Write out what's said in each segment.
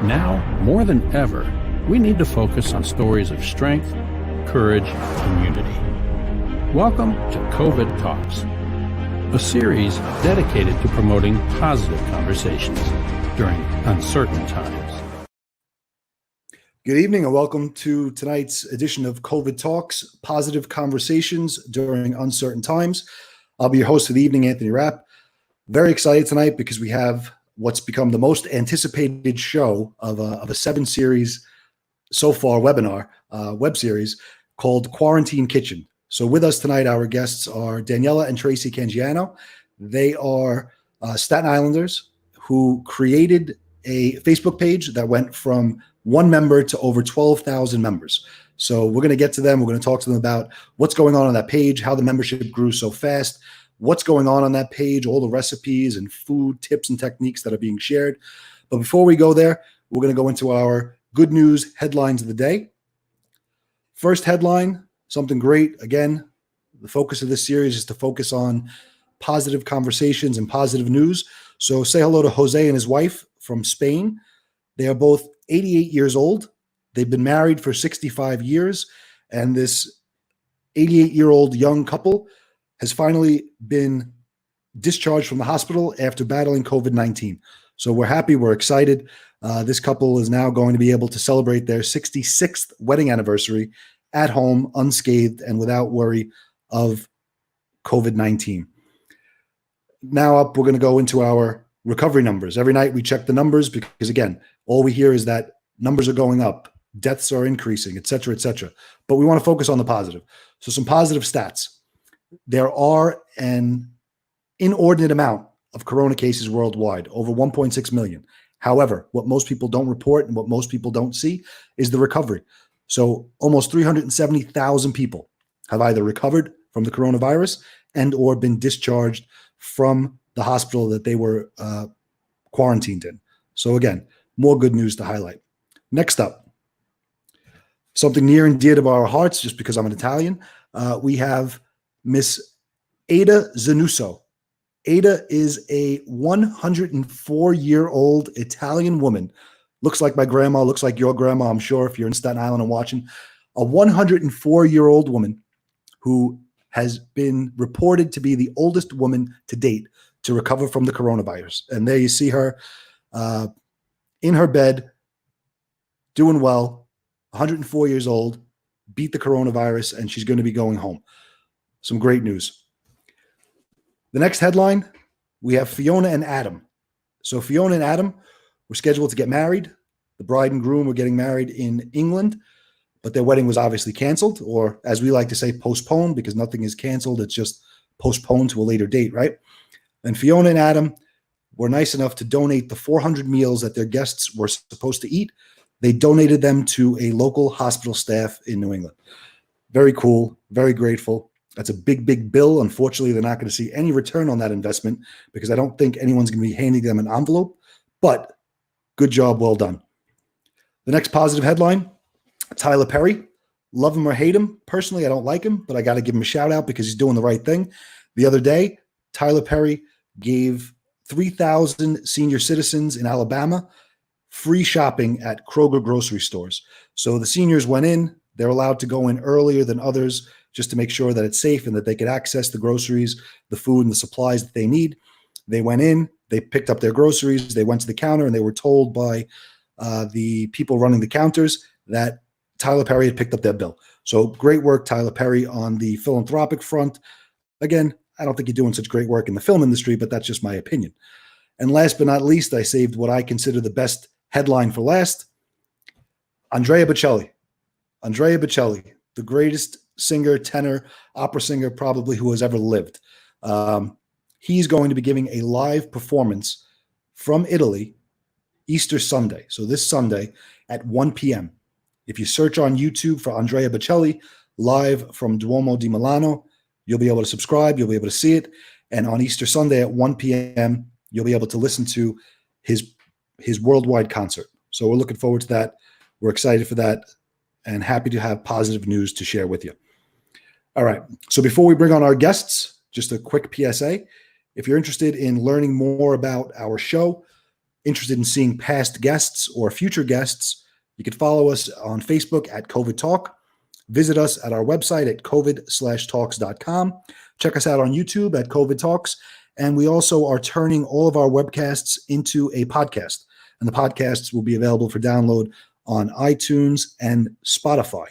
Now, more than ever, we need to focus on stories of strength, courage, and unity. Welcome to COVID Talks, a series dedicated to promoting positive conversations during uncertain times. Good evening and welcome to tonight's edition of COVID Talks, Positive Conversations During Uncertain Times. I'll be your host for the evening, Anthony Rapp. Very excited tonight because we have what's become the most anticipated show of a 7-series so far webinar, web series called Quarantine Kitchen. So with us tonight, our guests are Daniela and Tracy Cangiano. They are Staten Islanders who created a Facebook page that went from 1 member to over 12,000 members. So we're going to get to them. We're going to talk to them about what's going on that page, how the membership grew so fast, what's going on that page, all the recipes and food tips and techniques that are being shared. But before we go there, we're going to go into our good news headlines of the day. First headline, something great. Again, the focus of this series is to focus on positive conversations and positive news. So say hello to Jose and his wife from Spain. They are both 88 years old. They've been married for 65 years. And this 88-year-old young couple has finally been discharged from the hospital after battling COVID-19. So we're happy, we're excited. This couple is now going to be able to celebrate their 66th wedding anniversary at home, unscathed and without worry of COVID-19. Now up, we're going to go into our recovery numbers. Every night we check the numbers because, again, all we hear is that numbers are going up, deaths are increasing, et cetera, et cetera. But we want to focus on the positive. So some positive stats. There are an inordinate amount of corona cases worldwide, over 1.6 million. However, what most people don't report and what most people don't see is the recovery. So almost 370,000 people have either recovered from the coronavirus and or been discharged from the hospital that they were quarantined in. So again, more good news to highlight. Next up, something near and dear to our hearts, just because I'm an Italian, we have Miss Ada Zanuso. Ada is a 104-year-old Italian woman. Looks like my grandma, looks like your grandma, I'm sure, if you're in Staten Island and watching. A 104-year-old woman who has been reported to be the oldest woman to date to recover from the coronavirus. And there you see her in her bed, doing well, 104 years old, beat the coronavirus, and she's going to be going home. Some great news. The next headline, we have Fiona and Adam. So Fiona and Adam were scheduled to get married. The bride and groom were getting married in England, but their wedding was obviously canceled, or as we like to say, postponed, because nothing is canceled. It's just postponed to a later date, right? And Fiona and Adam were nice enough to donate the 400 meals that their guests were supposed to eat. They donated them to a local hospital staff in New England. Very cool, very grateful. That's a big, big bill. Unfortunately, they're not going to see any return on that investment because I don't think anyone's going to be handing them an envelope, but good job, well done. The next positive headline, Tyler Perry. Love him or hate him. Personally, I don't like him, but I got to give him a shout out because he's doing the right thing. The other day, Tyler Perry gave 3,000 senior citizens in Alabama free shopping at Kroger grocery stores. So the seniors went in. They're allowed to go in earlier than others just to make sure that it's safe and that they could access the groceries, the food, and the supplies that they need. They went in, they picked up their groceries, they went to the counter, and they were told by the people running the counters that Tyler Perry had picked up their bill. So great work, Tyler Perry, on the philanthropic front. Again, I don't think you're doing such great work in the film industry, but that's just my opinion. And last but not least, I saved what I consider the best headline for last. Andrea Bocelli. Andrea Bocelli, the greatest singer, tenor, opera singer probably who has ever lived. He's going to be giving a live performance from Italy Easter Sunday. So this Sunday at 1 p.m. If you search on YouTube for Andrea Bocelli, live from Duomo di Milano, you'll be able to subscribe. You'll be able to see it. And on Easter Sunday at 1 p.m., you'll be able to listen to his worldwide concert. So we're looking forward to that. We're excited for that and happy to have positive news to share with you. All right. So before we bring on our guests, just a quick PSA. If you're interested in learning more about our show, interested in seeing past guests or future guests, you can follow us on Facebook at COVID Talk. Visit us at our website at covid/talks.com. Check us out on YouTube at COVID Talks. And we also are turning all of our webcasts into a podcast. And the podcasts will be available for download on iTunes and Spotify.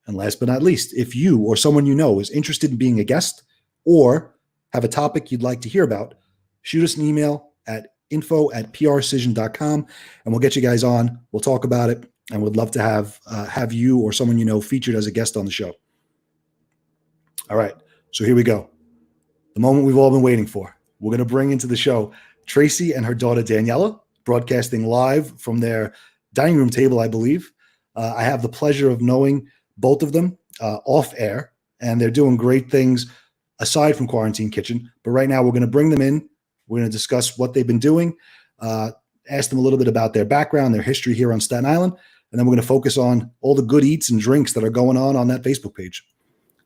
And last but not least, if you or someone you know is interested in being a guest or have a topic you'd like to hear about, shoot us an email at info@prcision.com and we'll get you guys on. We'll talk about it and would love to have you or someone you know featured as a guest on the show. All right, so here we go. The moment we've all been waiting for. We're going to bring into the show Tracy and her daughter Daniela, broadcasting live from their dining room table, I believe. I have the pleasure of knowing both of them off air, and they're doing great things aside from Quarantine Kitchen. But right now we're going to bring them in. We're going to discuss what they've been doing, ask them a little bit about their background, their history here on Staten Island, and then we're going to focus on all the good eats and drinks that are going on that Facebook page.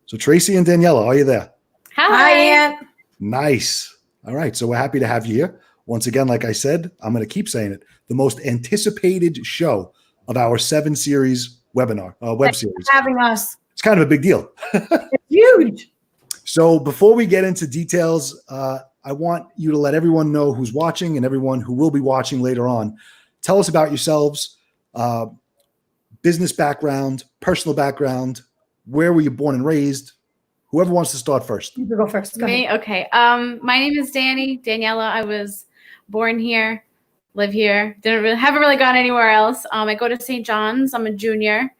So Tracy and Daniela, are you there? Hi, Aunt. Nice. All right. So we're happy to have you here. Once again, like I said, I'm going to keep saying it, the most anticipated show of our 7-series webinar, web Thanks series. for having us. It's kind of a big deal. It's huge. So before we get into details, I want you to let everyone know who's watching and everyone who will be watching later on. Tell us about yourselves, business background, personal background. Where were you born and raised? Whoever wants to start first. You can go first. Go Me? ahead. Okay. My name is Daniela. I was born here, live here. Haven't really gone anywhere else. I go to St. John's. I'm a junior.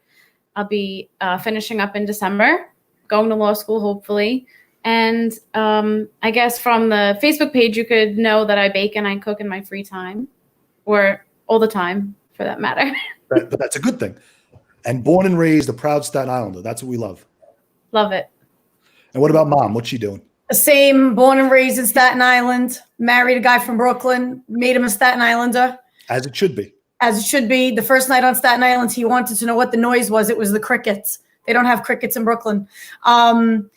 I'll be finishing up in December, going to law school, hopefully. And I guess from the Facebook page, you could know that I bake and I cook in my free time, or all the time, for that matter. But that's a good thing. And born and raised a proud Staten Islander. That's what we love. Love it. And what about mom? What's she doing? Same, born and raised in Staten Island, married a guy from Brooklyn, made him a Staten Islander, As it should be. as it should be. The first night on Staten Island, he wanted to know what the noise was. It was the crickets. They don't have crickets in Brooklyn. I'm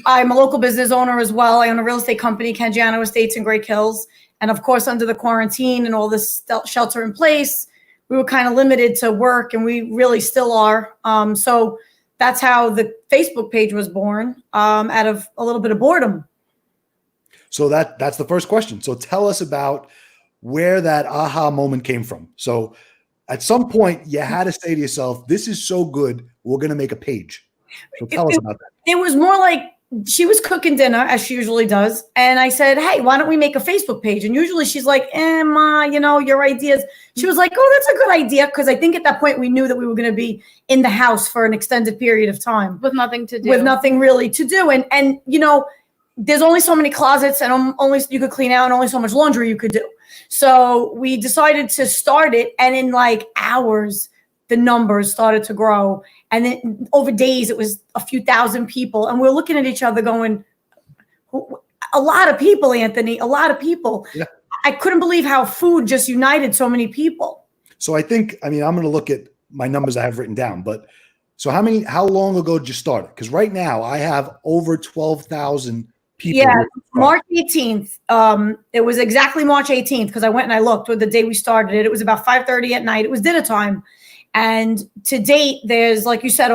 a local business owner as well. I own a real estate company, Cangiano Estates in Great Hills. And of course, under the quarantine and all this shelter in place, we were kind of limited to work, and we really still are. So that's how the Facebook page was born, out of a little bit of boredom. So that's the first question. So tell us about where that aha moment came from. So at some point you had to say to yourself, this is so good, we're going to make a page. So tell us about that. It was more like she was cooking dinner, as she usually does. And I said, hey, why don't we make a Facebook page? And usually she's like, Ma, your ideas. She was like, oh, that's a good idea. Because I think at that point we knew that we were going to be in the house for an extended period of time. With nothing to do. With nothing really to do. And there's only so many closets and only you could clean out and only so much laundry you could do. So we decided to start it. And in like hours, the numbers started to grow. And then over days, it was a few thousand people. And we're looking at each other going, a lot of people, Anthony, a lot of people. Yeah. I couldn't believe how food just united so many people. So I'm going to look at my numbers I have written down, but so how long ago did you start it? Because right now I have over 12,000 people. Yeah, March 18th. It was exactly March 18th because I went and I looked with the day we started it. It was about 5:30 at night. It was dinner time. And to date, there's, like you said,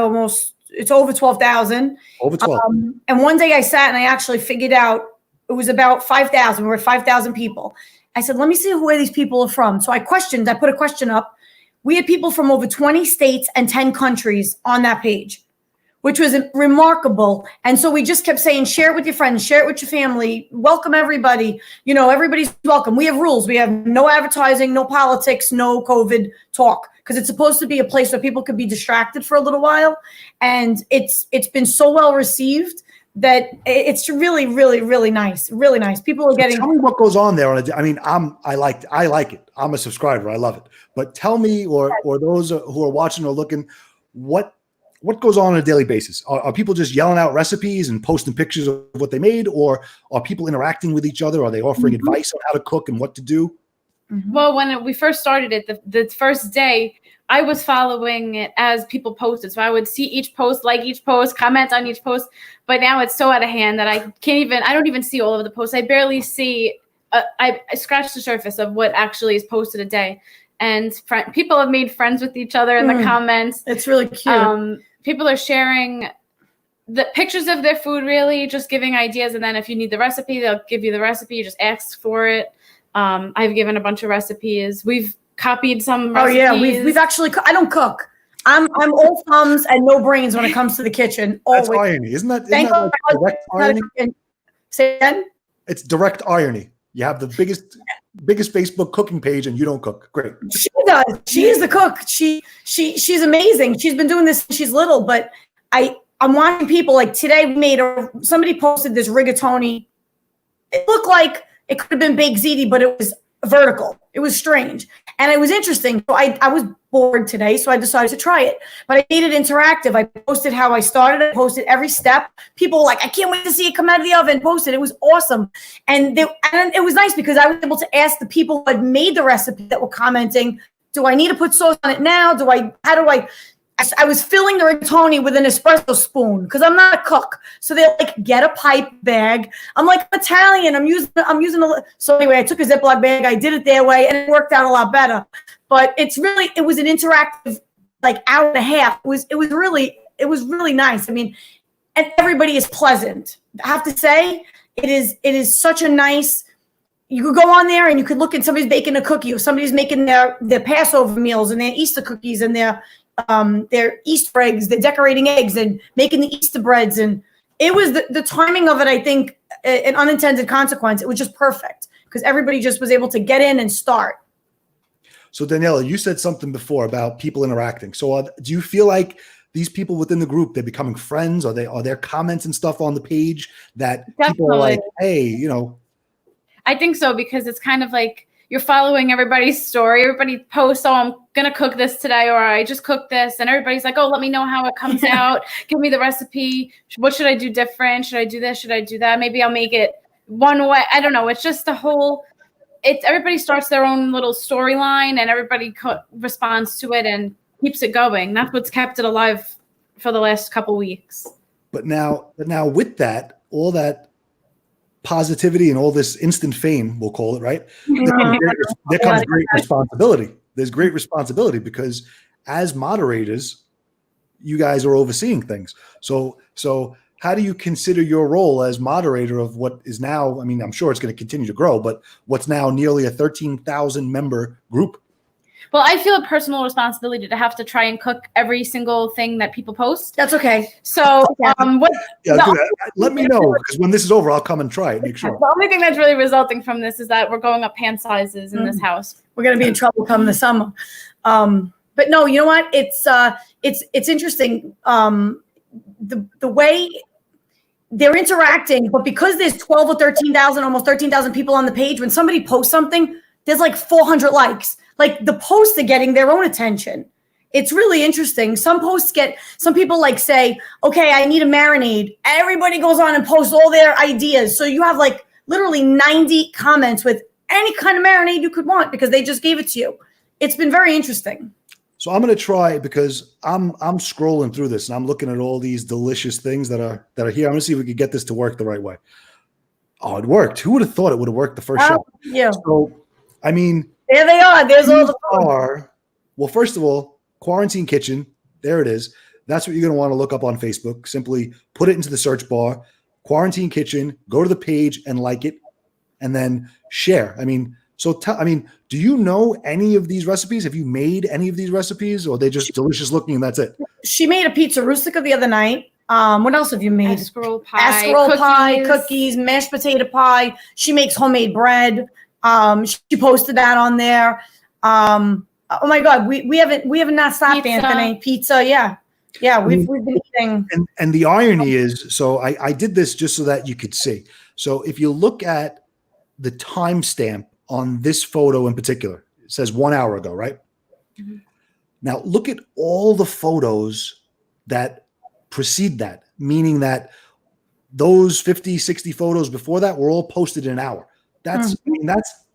it's over 12,000. Over 12. And one day I sat and I actually figured out it was about 5,000. We were at 5,000 people. I said, let me see where these people are from. So I put a question up. We had people from over 20 states and 10 countries on that page, which was remarkable. And so we just kept saying, share it with your friends, share it with your family, welcome everybody. Everybody's welcome. We have rules. We have no advertising, no politics, no COVID talk, because it's supposed to be a place where people could be distracted for a little while. And it's been so well received that it's really, really, really nice. Really nice. People are getting. Tell me what goes on there. I like it. I'm a subscriber. I love it. But tell me, or those who are watching or looking, what goes on a daily basis? Are people just yelling out recipes and posting pictures of what they made, or are people interacting with each other? Are they offering advice on how to cook and what to do? Well, when we first started it, the first day, I was following it as people posted. So I would see each post, like each post, comment on each post. But now it's so out of hand that I don't even see all of the posts. I barely see I scratched the surface of what actually is posted a day. And people have made friends with each other in the comments. It's really cute. People are sharing the pictures of their food, really just giving ideas. And then if you need the recipe, they'll give you the recipe. You just ask for it. I've given a bunch of recipes. We've copied some recipes. Oh yeah, we've actually. I don't cook. I'm all thumbs and no brains when it comes to the kitchen. That's Always. irony, isn't that like direct irony? Say again? It's direct irony. You have the biggest Facebook cooking page and you don't cook. Great. She does. She is the cook. She's amazing. She's been doing this since she's little. But I'm watching people like today. Somebody posted this rigatoni. It looked like it could have been baked ziti, but it was vertical. It was strange. And it was interesting. So I was bored today, so I decided to try it. But I made it interactive. I posted how I started it, posted every step. People were like, I can't wait to see it come out of the oven. Posted. It was awesome. And it was nice because I was able to ask the people who had made the recipe that were commenting, do I need to put sauce on it now? I was filling the rigatoni with an espresso spoon because I'm not a cook. So they're like, get a pipe bag. I'm like, I'm Italian. I'm using so anyway, I took a Ziploc bag. I did it their way and it worked out a lot better. But it was an interactive like hour and a half. It was really nice. I mean, and everybody is pleasant. I have to say, it is such a nice. You could go on there and you could look at somebody's baking a cookie or somebody's making their Passover meals and their Easter cookies and their Easter eggs, they're decorating eggs and making the Easter breads. And it was the timing of it, I think, an unintended consequence. It was just perfect because everybody just was able to get in and start. So Daniela, you said something before about people interacting. So do you feel like these people within the group, they're becoming friends? Are there comments and stuff on the page that people are like, hey, I think so, because it's kind of like, you're following everybody's story. Everybody posts, oh, I'm going to cook this today, or I just cooked this. And everybody's like, oh, let me know how it comes out. Give me the recipe. What should I do different? Should I do this? Should I do that? Maybe I'll make it one way. I don't know. It's just everybody starts their own little storyline and everybody responds to it and keeps it going. That's what's kept it alive for the last couple weeks. But now with that, all that positivity and all this instant fame, we'll call it, right? There comes great responsibility. There's great responsibility because as moderators, you guys are overseeing things. So how do you consider your role as moderator of what is now, I mean, I'm sure it's going to continue to grow, but what's now nearly a 13,000 member group? Well, I feel a personal responsibility to have to try and cook every single thing that people post. That's okay. So, let me know, because when this is over, I'll come and try it. Make sure. The only thing that's really resulting from this is that we're going up hand sizes in this house. We're going to be in trouble come the summer. But no, you know what? It's interesting. The way they're interacting, but because there's 12 or 13,000, almost 13,000 people on the page, when somebody posts something, there's like 400 likes. Like the posts are getting their own attention. It's really interesting. Some people like say, okay, I need a marinade. Everybody goes on and posts all their ideas. So you have like literally 90 comments with any kind of marinade you could want because they just gave it to you. It's been very interesting. So I'm going to try, because I'm scrolling through this and I'm looking at all these delicious things that are here. I'm going to see if we can get this to work the right way. Oh, it worked. Who would have thought it would have worked the first shot? Yeah. So, I mean, there they are. There's all the food. Well, first of all, Quarantine Kitchen. There it is. That's what you're going to want to look up on Facebook. Simply put it into the search bar, Quarantine Kitchen, go to the page and like it, and then share. I mean, do you know any of these recipes? Have you made any of these recipes, or are they just delicious looking and that's it? She made a pizza rustica the other night. What else have you made? Escarole pie, cookies, mashed potato pie. She makes homemade bread. She posted that on there. Oh my God, we haven't not stopped, Pizza. Anthony. Pizza, yeah. We've been eating. And the irony is, so I did this just so that you could see. So if you look at the timestamp on this photo in particular, it says 1 hour ago, right? Mm-hmm. Now look at all the photos that precede that, meaning that those 50, 60 photos before that were all posted in an hour. That's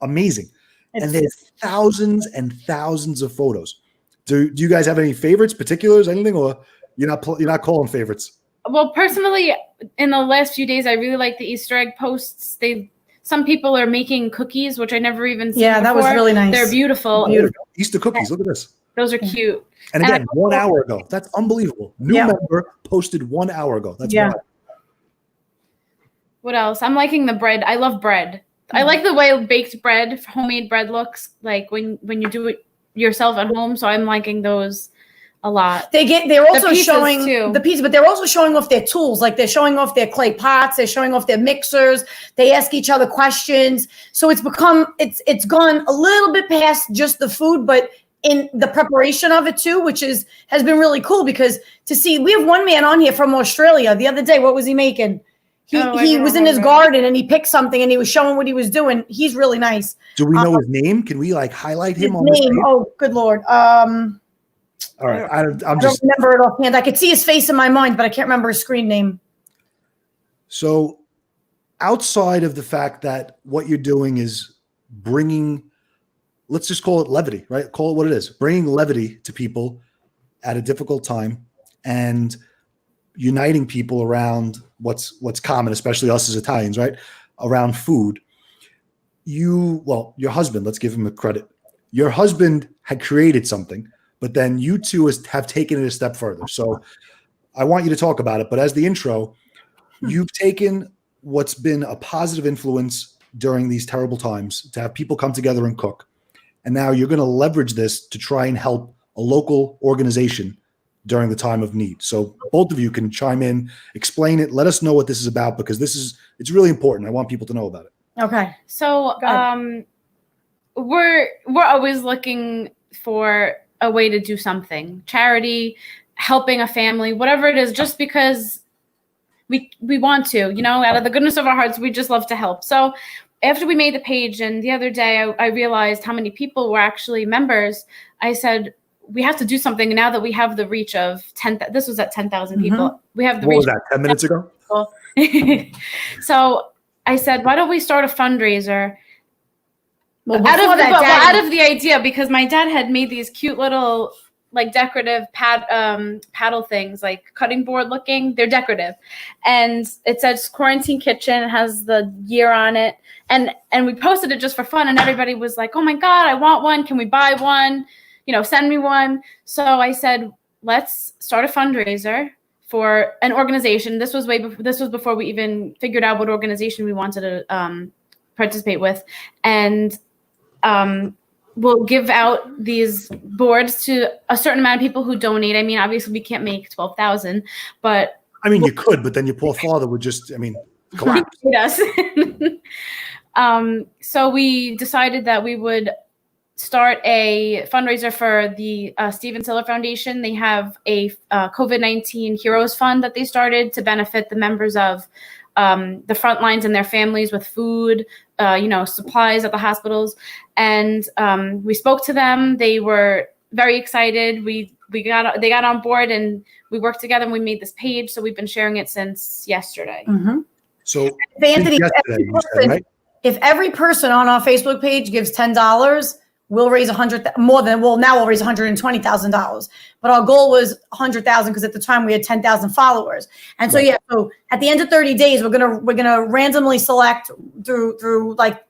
amazing. And there's thousands and thousands of photos. Do you guys have any favorites, particulars, anything, or you're not calling favorites? Well, personally, in the last few days, I really like the Easter egg posts. some people are making cookies, which I never even seen Yeah, that was before. really nice. They're beautiful. Easter cookies. Look at this. Those are cute. And again, 1 hour ago. That's unbelievable. New Yeah. member posted 1 hour ago. That's Yeah. wild. What else? I'm liking the bread. I love bread. I like the way baked bread, homemade bread looks like when you do it yourself at home. So I'm liking those a lot. They're also pizzas showing too. the pizza, but they're also showing off their tools. Like they're showing off their clay pots, they're showing off their mixers, they ask each other questions. So it's gone a little bit past just the food, but in the preparation of it too, which has been really cool because to see, we have one man on here from Australia the other day. What was he making? He was in his garden and he picked something and he was showing what he was doing. He's really nice. Do we know his name? Can we highlight him His on this name? page? Oh, good Lord. All right. I don't remember it offhand. I could see his face in my mind, but I can't remember his screen name. So outside of the fact that what you're doing is bringing, let's just call it levity, right? Call it what it is. Bringing levity to people at a difficult time and uniting people around what's common, especially us as Italians, right? Around food. Your husband, let's give him a credit. Your husband had created something, but then you two have taken it a step further. So I want you to talk about it. But as the intro, you've taken what's been a positive influence during these terrible times to have people come together and cook. And now you're going to leverage this to try and help a local organization during the time of need. So both of you can chime in, explain it, let us know what this is about, because it's really important. I want people to know about it. Okay. So we're always looking for a way to do something, charity, helping a family, whatever it is, just because we want to, out of the goodness of our hearts, we just love to help. So after we made the page and the other day I realized how many people were actually members, I said, we have to do something now that we have the reach of 10,000. This was at 10,000 people. Mm-hmm. We have the What reach. was that, 10 minutes ago? So I said, why don't we start a fundraiser? Well, out of the idea, because my dad had made these cute little decorative paddle things, like cutting board looking. They're decorative, and it says quarantine kitchen. It has the year on it, and we posted it just for fun, and everybody was like, "Oh my God, I want one! Can we buy one? Send me one." So I said, let's start a fundraiser for an organization. This was before we even figured out what organization we wanted to participate with, and we'll give out these boards to a certain amount of people who donate. I mean, obviously we can't make 12,000, but you could, but then your poor father would just, collapse. Yes. So we decided that we would start a fundraiser for the Steven Siller Foundation. They have a COVID-19 Heroes Fund that they started to benefit the members of the front lines and their families with food, supplies at the hospitals. And we spoke to them. They were very excited. They got on board and we worked together and we made this page. So we've been sharing it since yesterday. Mm-hmm. So Anthony, right? if every person on our Facebook page gives $10, we'll raise now we'll raise $120,000. But our goal was 100,000 because at the time we had 10,000 followers. And so so at the end of 30 days, we're gonna randomly select through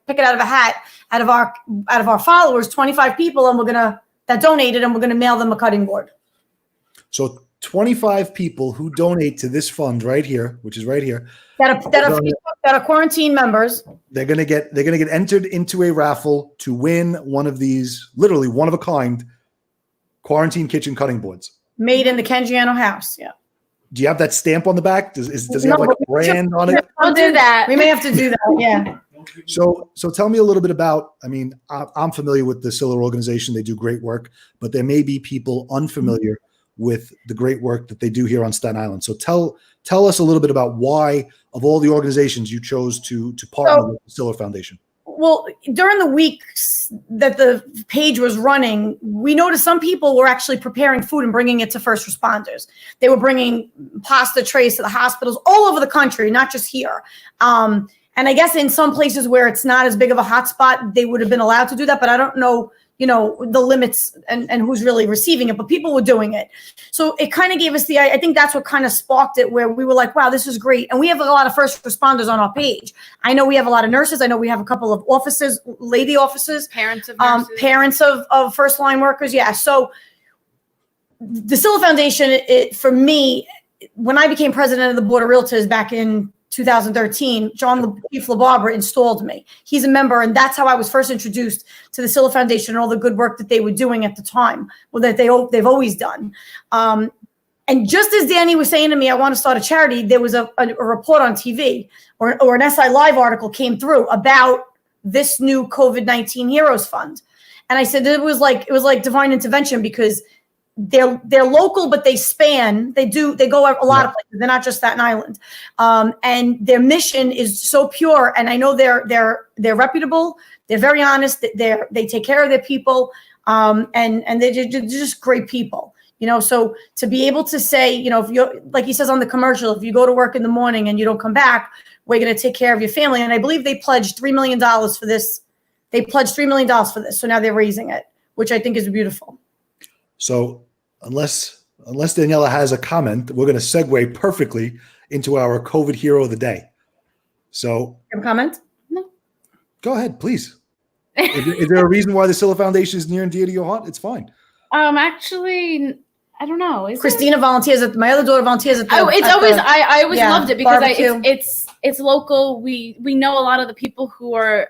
pick it out of a hat out of our followers, 25 people, and that donated, and we're gonna mail them a cutting board. So 25 people who donate to this fund right here, which is right here, that are quarantine members. They're gonna get entered into a raffle to win one of these, literally one of a kind, quarantine kitchen cutting boards made in the Cangiano house. Yeah. Do you have that stamp on the back? Does he have a brand on it? I'll do that. We may have to do that. Yeah. So tell me a little bit about, I'm familiar with the Siller organization. They do great work, but there may be people unfamiliar with the great work that they do here on Staten Island. So tell us a little bit about why, of all the organizations, you chose to partner with the Siller Foundation. Well, during the weeks that the page was running, we noticed some people were actually preparing food and bringing it to first responders. They were bringing pasta trays to the hospitals all over the country, not just here. And I guess in some places where it's not as big of a hotspot, they would have been allowed to do that. But I don't know the limits and who's really receiving it, but people were doing it. So it kind of gave us I think that's what kind of sparked it, where we were like, wow, this is great. And we have a lot of first responders on our page. I know we have a lot of nurses. I know we have a couple of officers, lady officers, Parents of nurses. Parents of first line workers. Yeah. So the Silla Foundation, for me, when I became president of the Board of Realtors back in 2013, Chief LaBarbera installed me. He's a member, and that's how I was first introduced to the Silla Foundation and all the good work that they were doing at the time, well, that they've always done. And just as Danny was saying to me, I want to start a charity, there was a report on TV or an SI Live article came through about this new COVID-19 Heroes Fund. And I said it was like divine intervention, because they're local, but they go a lot of places. They're not just Staten Island. And their mission is so pure. And I know they're reputable. They're very honest. They take care of their people. And they're just great people, so to be able to say, if you're, like he says on the commercial, if you go to work in the morning and you don't come back, we're going to take care of your family. And I believe they pledged $3 million for this. They pledged $3 million for this. So now they're raising it, which I think is beautiful. So unless Daniela has a comment, we're going to segue perfectly into our COVID hero of the day. So, you have a comment? No. Go ahead, please. Is there a reason why the Silla Foundation is near and dear to your heart? It's fine. Actually, I don't know. Christina volunteers my other daughter volunteers at the. Oh, it's always I always loved it because barbecue. It's local. We know a lot of the people who are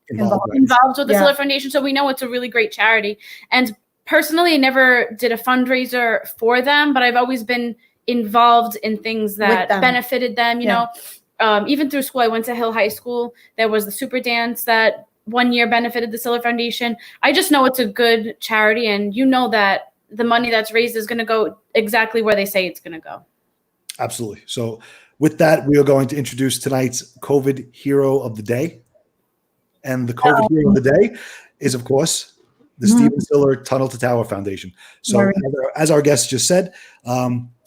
involved with the Silla Foundation, so we know it's a really great charity. And personally, I never did a fundraiser for them, but I've always been involved in things that benefited them. You know, even through school, I went to Hill High School. There was the Super Dance that one year benefited the Silla Foundation. I just know it's a good charity, and that the money that's raised is going to go exactly where they say it's going to go. Absolutely. So with that, we are going to introduce tonight's COVID hero of the day. And the COVID hero of the day is, of course, the Stephen Siller Tunnel to Tower Foundation. So as our guest just said,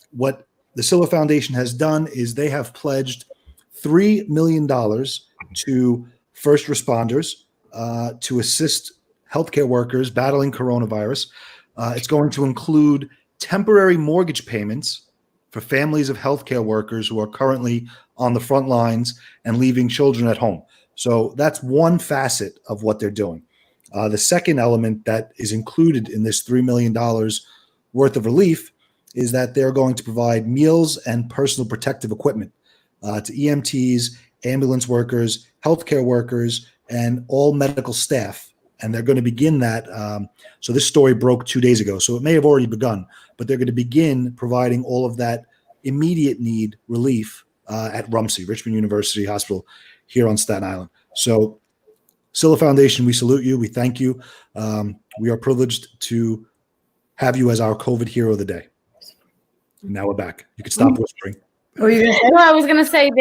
what the Siller Foundation has done is they have pledged $3 million to first responders to assist healthcare workers battling coronavirus. It's going to include temporary mortgage payments for families of healthcare workers who are currently on the front lines and leaving children at home. So that's one facet of what they're doing. The second element that is included in this $3 million worth of relief is that they're going to provide meals and personal protective equipment to EMTs, ambulance workers, healthcare workers, and all medical staff. And they're going to begin that. So this story broke 2 days ago, so it may have already begun, but they're going to begin providing all of that immediate need relief at RUMC, Richmond University Hospital, here on Staten Island. So Silla Foundation, we salute you. We thank you. We are privileged to have you as our COVID hero of the day. Now we're back. You can stop whispering. Well, I was going to say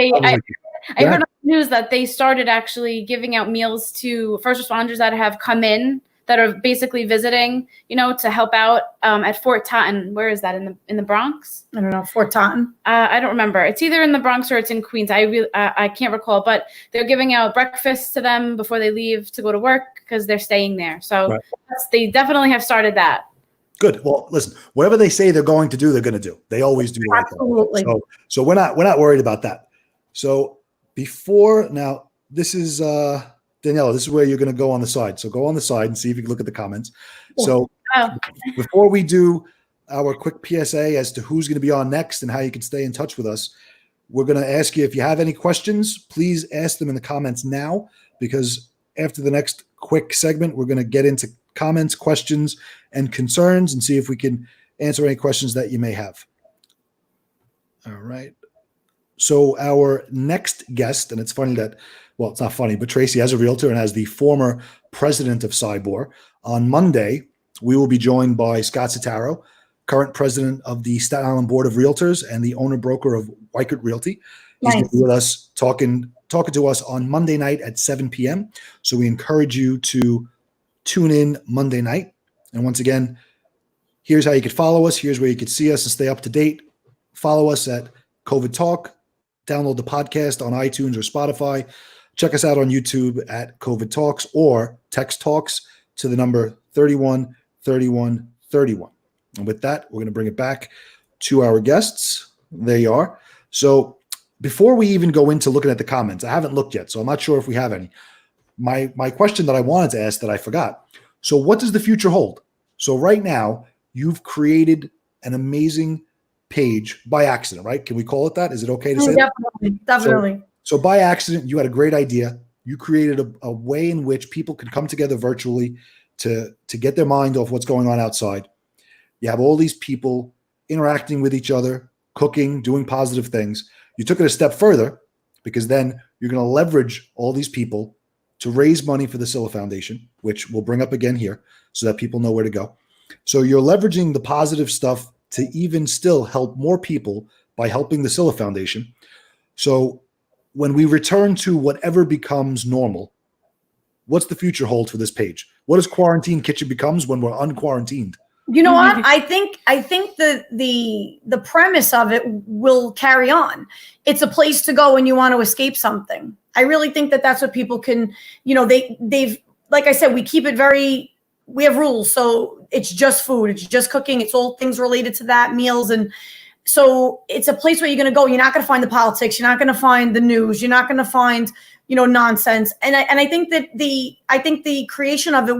I heard on the news that they started actually giving out meals to first responders that have come in, that are basically visiting, to help out at Fort Totten. Where is that, in the Bronx? I don't know, Fort Totten. I don't remember. It's either in the Bronx or it's in Queens. I can't recall, but they're giving out breakfast to them before they leave to go to work because they're staying there. So they definitely have started that. Good. Well, listen, whatever they say they're going to do, they're going to do. They always do. Absolutely. So we're not worried about that. So now this is Daniela, this is where you're going to go on the side. So go on the side and see if you can look at the comments. So before we do our quick PSA as to who's going to be on next and how you can stay in touch with us, we're going to ask you if you have any questions, please ask them in the comments now, because after the next quick segment, we're going to get into comments, questions, and concerns and see if we can answer any questions that you may have. All right. So our next guest, and it's funny that, well, it's not funny, but Tracy, as a realtor and as the former president of Cybor, on Monday, we will be joined by Scott Sottero, current president of the Staten Island Board of Realtors and the owner-broker of Wycott Realty. He's going to be with us talking to us on Monday night at 7 p.m. So we encourage you to tune in Monday night. And once again, here's how you could follow us. Here's where you could see us and stay up to date. Follow us at COVID Talk. Download the podcast on iTunes or Spotify. Check us out on YouTube at COVID Talks, or text Talks to the number 31 31 31. And with that, we're going to bring it back to our guests. There you are. So before we even go into looking at the comments, I haven't looked yet, so I'm not sure if we have any. My question that I wanted to ask that I forgot. So what does the future hold? So right now, you've created an amazing page by accident, right? Can we call it that? Is it okay to say that? Definitely. So by accident, you had a great idea. You created a way in which people could come together virtually to get their mind off what's going on outside. You have all these people interacting with each other, cooking, doing positive things. You took it a step further because then you're going to leverage all these people to raise money for the Scylla Foundation, which we'll bring up again here so that people know where to go. So you're leveraging the positive stuff to even still help more people by helping the Scylla Foundation. So when we return to whatever becomes normal, what's the future hold for this page? What does Quarantine Kitchen becomes when we're unquarantined? You know what? I think the premise of it will carry on. It's a place to go when you want to escape something. I really think that that's what people can, they've, like I said, we keep it we have rules. So it's just food. It's just cooking. It's all things related to that, meals. And so it's a place where you're going to go. You're not going to find the politics. You're not going to find the news. You're not going to find, nonsense. And I think that the creation of it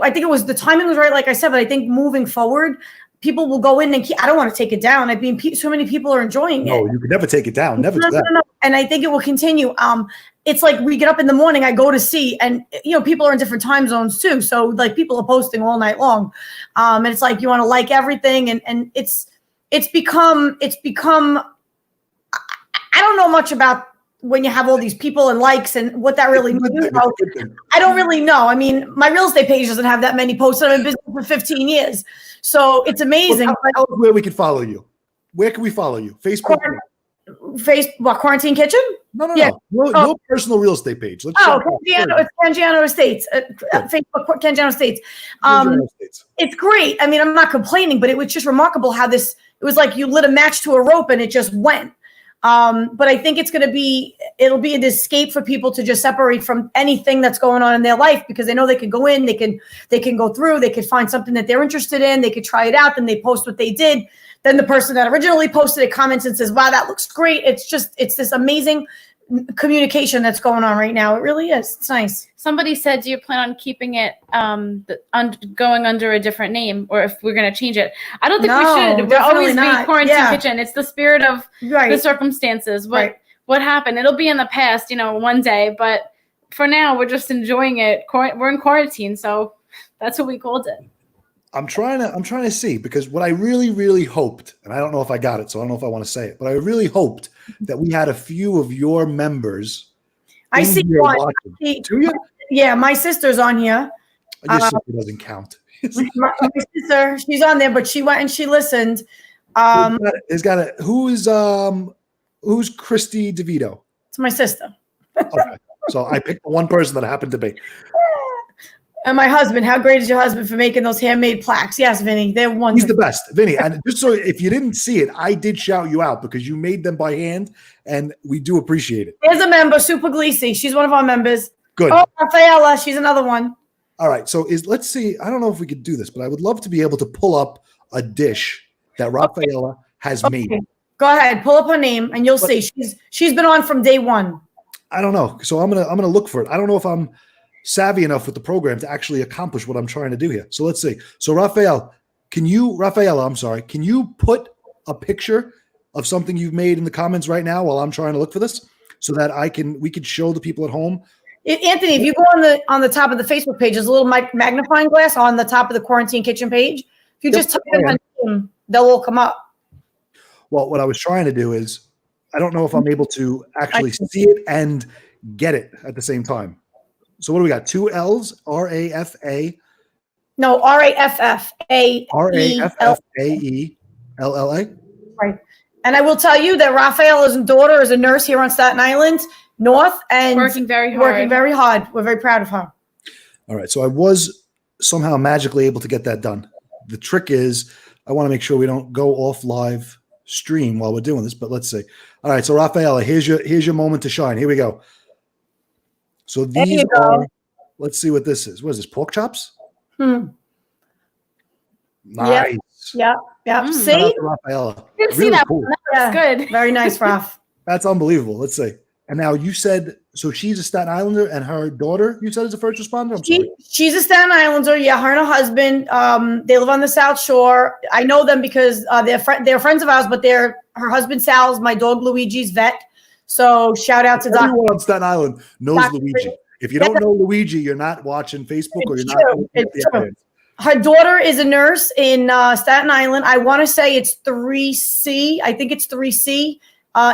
I think the timing was right, like I said, but I think moving forward, people will go in and I don't want to take it down. I mean, so many people are enjoying it. No, you could never take it down. Never do that. No. And I think it will continue. It's like we get up in the morning, I go to see, and people are in different time zones too. So like people are posting all night long. And it's like you want to like everything, and it's become I don't know much about when you have all these people and likes and what that really means. I don't really know. I mean, my real estate page doesn't have that many posts. I've been in business for 15 years. So it's amazing. Well, tell us where we can follow you. Where can we follow you? Facebook? Quarantine Kitchen? No. Your personal real estate page. It's Cangiano Estates. Facebook, Cangiano Estates. It's great. I mean, I'm not complaining, but it was just remarkable how it was like you lit a match to a rope and it just went. But I think it'll be an escape for people to just separate from anything that's going on in their life, because they know they can go in, they can go through, they could find something that they're interested in, they could try it out, then they post what they did. Then the person that originally posted it comments and says, wow, that looks great. It's this amazing communication that's going on right now. It really is. It's nice. Somebody said, do you plan on keeping it going under a different name, or if we're going to change it? I don't think we should. We'll always be Quarantine Kitchen. It's the spirit of the circumstances. What happened? It'll be in the past, one day. But for now, we're just enjoying it. We're in quarantine, so that's what we called it. I'm trying to see, because what I really, really hoped, and I don't know if I got it, so I don't know if I want to say it, but I really hoped that we had a few of your members. I see one. Do you? Yeah, my sister's on here. Your sister doesn't count. my sister, she's on there, but she went and she listened. Who's Christy DeVito? It's my sister. Okay. So I picked one person that happened to be. And my husband, how great is your husband for making those handmade plaques? Yes, Vinny, they're wonderful. He's the best, Vinny. And just so if you didn't see it, I did shout you out because you made them by hand, and we do appreciate it. There's a member, Sue Puglisi. She's one of our members. Good. Oh, Rafaela, she's another one. All right. So let's see. I don't know if we could do this, but I would love to be able to pull up a dish that Rafaela has made. Go ahead, pull up her name, and you'll see. She's been on from day one. I don't know. So I'm gonna look for it. I don't know if I'm savvy enough with the program to actually accomplish what I'm trying to do here. So let's see. So Rafaela, can you put a picture of something you've made in the comments right now while I'm trying to look for this, so that we could show the people at home? Anthony, if you go on the top of the Facebook page, there's a little magnifying glass on the top of the Quarantine Kitchen page. If you just type in her name, they'll all come up. Well, what I was trying to do is, I don't know if I'm able to actually see it and get it at the same time. So what do we got? 2 L's, R-A-F-A. No, R-A-F-F-A. R-A-F-F-A-E-L-L-A. Right. And I will tell you that Rafaela's daughter is a nurse here on Staten Island North, and working very hard. We're very proud of her. All right. So I was somehow magically able to get that done. The trick is, I want to make sure we don't go off live stream while we're doing this, but let's see. All right. So Rafaela, here's your moment to shine. Here we go. So these are, let's see what this is. What is this? Pork chops? Nice. Yeah. Mm. See? Shout out to Rafaela. Didn't see Really that. cool. That's good. Very nice, Raf. That's unbelievable. Let's see. And now you said, so she's a Staten Islander and her daughter, you said, is a first responder? I'm sorry. She's a Staten Islander. Yeah, her and her husband. They live on the South Shore. I know them because they're friends of ours, but her husband Sal's my dog Luigi's vet. So shout out to Dr. Everyone on Staten Island knows Dr. Luigi. If you don't know Luigi, you're not watching Facebook or you're It's not. true. It's true. Her daughter is a nurse in Staten Island. I want to say it's 3C. I think it's 3C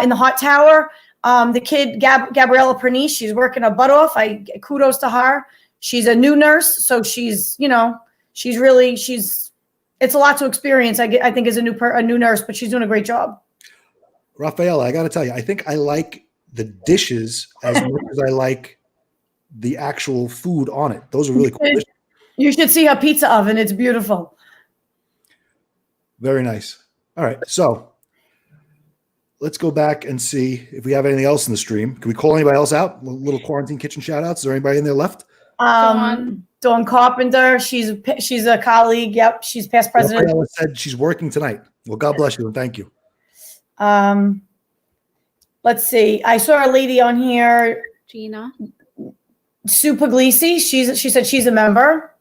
in the Hot Tower. The kid, Gabriella Pernice, she's working her butt off. Kudos to her. She's a new nurse, so she's it's a lot to experience. I think as a new nurse, but she's doing a great job. Rafaela, I got to tell you, I think I like the dishes as much as I like the actual food on it. Those are really cool dishes. You should see her pizza oven. It's beautiful. Very nice. All right, so let's go back and see if we have anything else in the stream. Can we call anybody else out? Little quarantine kitchen shout outs. Is there anybody in there left? Dawn Carpenter. She's a colleague. Yep. She's past president. Rafaela said she's working tonight. Well, God bless you and thank you. Let's see. I saw a lady on here, Gina. Sue Puglisi. She said she's a member.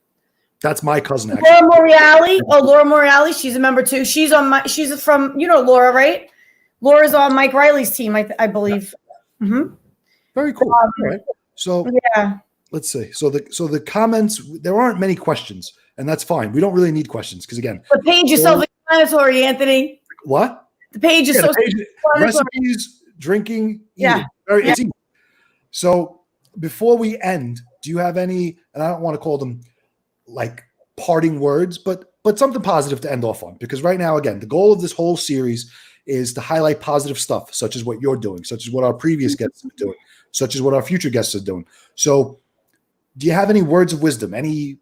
That's my cousin, actually. Laura Morreale. She's a member too. She's from, Laura, right? Laura's on Mike Riley's team, I believe. Mm-hmm. Very cool. All right. So yeah. Let's see. So the comments, there aren't many questions, and that's fine. We don't really need questions because again, the page is self-explanatory, Anthony. What? The page is recipes, drinking, yeah. Eating. It's easy. So before we end, do you have any? And I don't want to call them like parting words, but something positive to end off on. Because right now, again, the goal of this whole series is to highlight positive stuff, such as what you're doing, such as what our previous guests are doing, such as what our future guests are doing. So, do you have any words of wisdom? Any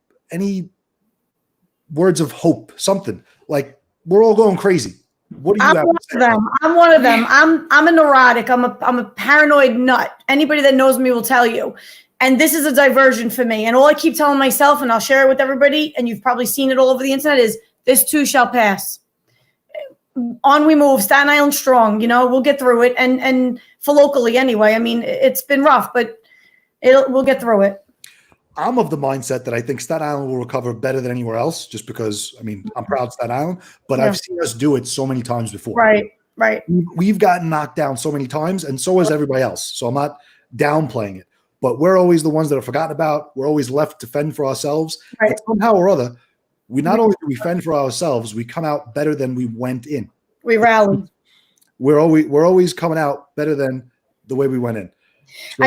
words of hope? Something like we're all going crazy. What do you have to say? I'm one of them. I'm a neurotic. I'm a paranoid nut. Anybody that knows me will tell you. And this is a diversion for me. And all I keep telling myself, and I'll share it with everybody, and you've probably seen it all over the internet, is this too shall pass. On we move. Staten Island strong. We'll get through it. And for locally anyway. I mean, it's been rough, but we'll get through it. I'm of the mindset that I think Staten Island will recover better than anywhere else, just because, I mean, I'm proud of Staten Island, but I've seen us do it so many times before. Right. We've gotten knocked down so many times, and so has everybody else. So I'm not downplaying it, but we're always the ones that are forgotten about. We're always left to fend for ourselves. Right. But somehow or other, we not only do we fend for ourselves, we come out better than we went in. We rally. We're always coming out better than the way we went in. So,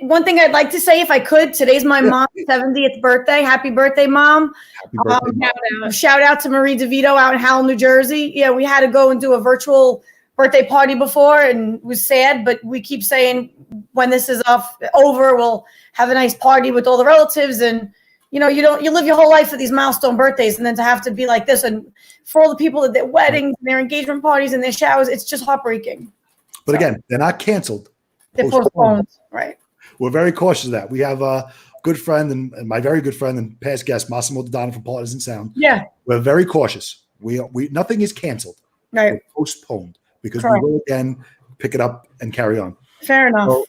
one thing I'd like to say, if I could, today's my mom's 70th birthday. Happy birthday, Mom. Happy birthday, Mom. Shout out to Marie DeVito out in Howell, New Jersey. Yeah, we had to go and do a virtual birthday party before, and it was sad, but we keep saying when this is over, we'll have a nice party with all the relatives. And you live your whole life for these milestone birthdays, and then to have to be like this, and for all the people at their weddings and their engagement parties and their showers, it's just heartbreaking. But again, they're not canceled. They're postponed. Right. We're very cautious of that. We have a good friend and my very good friend and past guest, Massimo Dodonna from Partisan Sound. Yeah. We're very cautious. We nothing is canceled. Right. We're postponed because Correct. we will again pick it up and carry on. Fair enough. So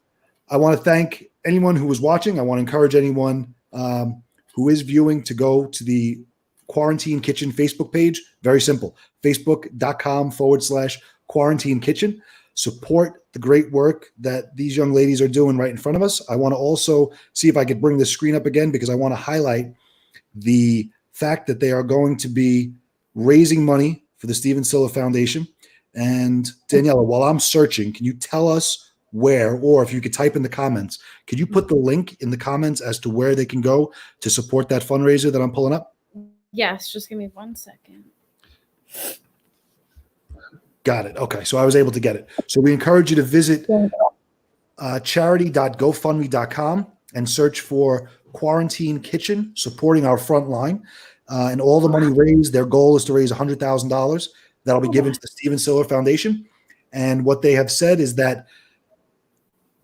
I want to thank anyone who was watching. I want to encourage anyone who is viewing to go to the Quarantine Kitchen Facebook page. Very simple. Facebook.com/Quarantine Kitchen. Support the great work that these young ladies are doing right in front of us. I want to also see if I could bring this screen up again because I want to highlight the fact that they are going to be raising money for the Steven Siller Foundation. And Daniela, while I'm searching, can you tell us where, or if you could type in the comments, could you put the link in the comments as to where they can go to support that fundraiser that I'm pulling up? Yes, just give me 1 second. Got it. Okay. So I was able to get it. So we encourage you to visit charity.gofundme.com and search for Quarantine Kitchen supporting our front line. And all the money raised, their goal is to raise $100,000. That'll be given to the Steven Siller Foundation. And what they have said is that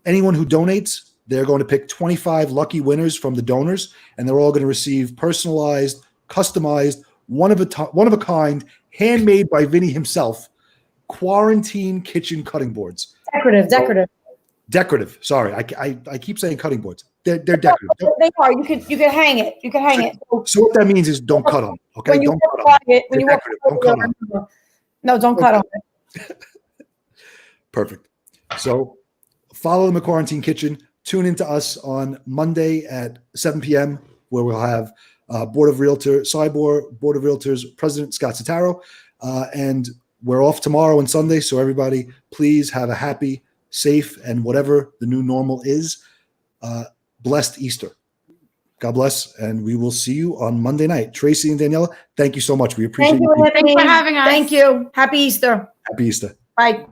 anyone who donates They're going to pick 25 lucky winners from the donors, and they're all going to receive personalized, customized, one of a kind, handmade by Vinny himself, quarantine kitchen cutting boards. Decorative. Sorry, I keep saying cutting boards. They're decorative. They are. You could hang it. You could hang it. So what that means is don't cut on. Okay, When you don't walk cut on. by it, when you walk Don't cut on. No, don't cut on it. Perfect. So follow the McQuarantine Kitchen. Tune into us on Monday at 7 p.m. where we'll have Board of Realtors President Scott Sottero, and we're off tomorrow and Sunday. So everybody, please have a happy, safe, and whatever the new normal is, blessed Easter. God bless, and we will see you on Monday night. Tracy and Daniela, thank you so much. We appreciate you. Thanks for having us. Thank you. Happy Easter. Happy Easter. Bye.